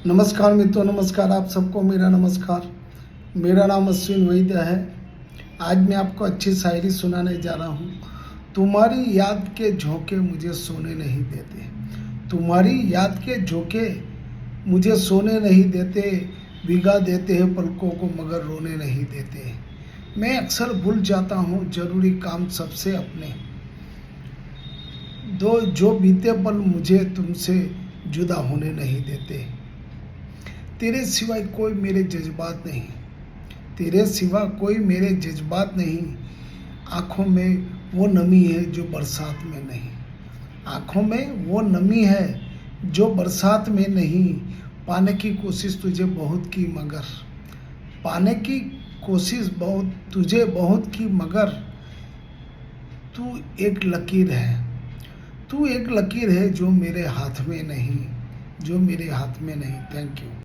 नमस्कार मित्रों, नमस्कार आप सबको मेरा नमस्कार। मेरा नाम अश्विन वैद्य है। आज मैं आपको अच्छी शायरी सुनाने जा रहा हूँ। तुम्हारी याद के झोंके मुझे सोने नहीं देते, तुम्हारी याद के झोंके मुझे सोने नहीं देते, भिगा देते हैं पलकों को मगर रोने नहीं देते। मैं अक्सर भूल जाता हूँ ज़रूरी काम सबसे अपने, दो जो बीते पल मुझे तुमसे जुदा होने नहीं देते। तेरे सिवाय कोई मेरे जज्बात नहीं, तेरे सिवा कोई मेरे जज्बात नहीं। आँखों में वो नमी है जो बरसात में नहीं, आँखों में वो नमी है जो बरसात में नहीं। पाने की कोशिश तुझे बहुत की मगर, पाने की कोशिश तुझे बहुत की मगर तू एक लकीर है, तू एक लकीर है जो मेरे हाथ में नहीं, जो मेरे हाथ में नहीं। Thank you.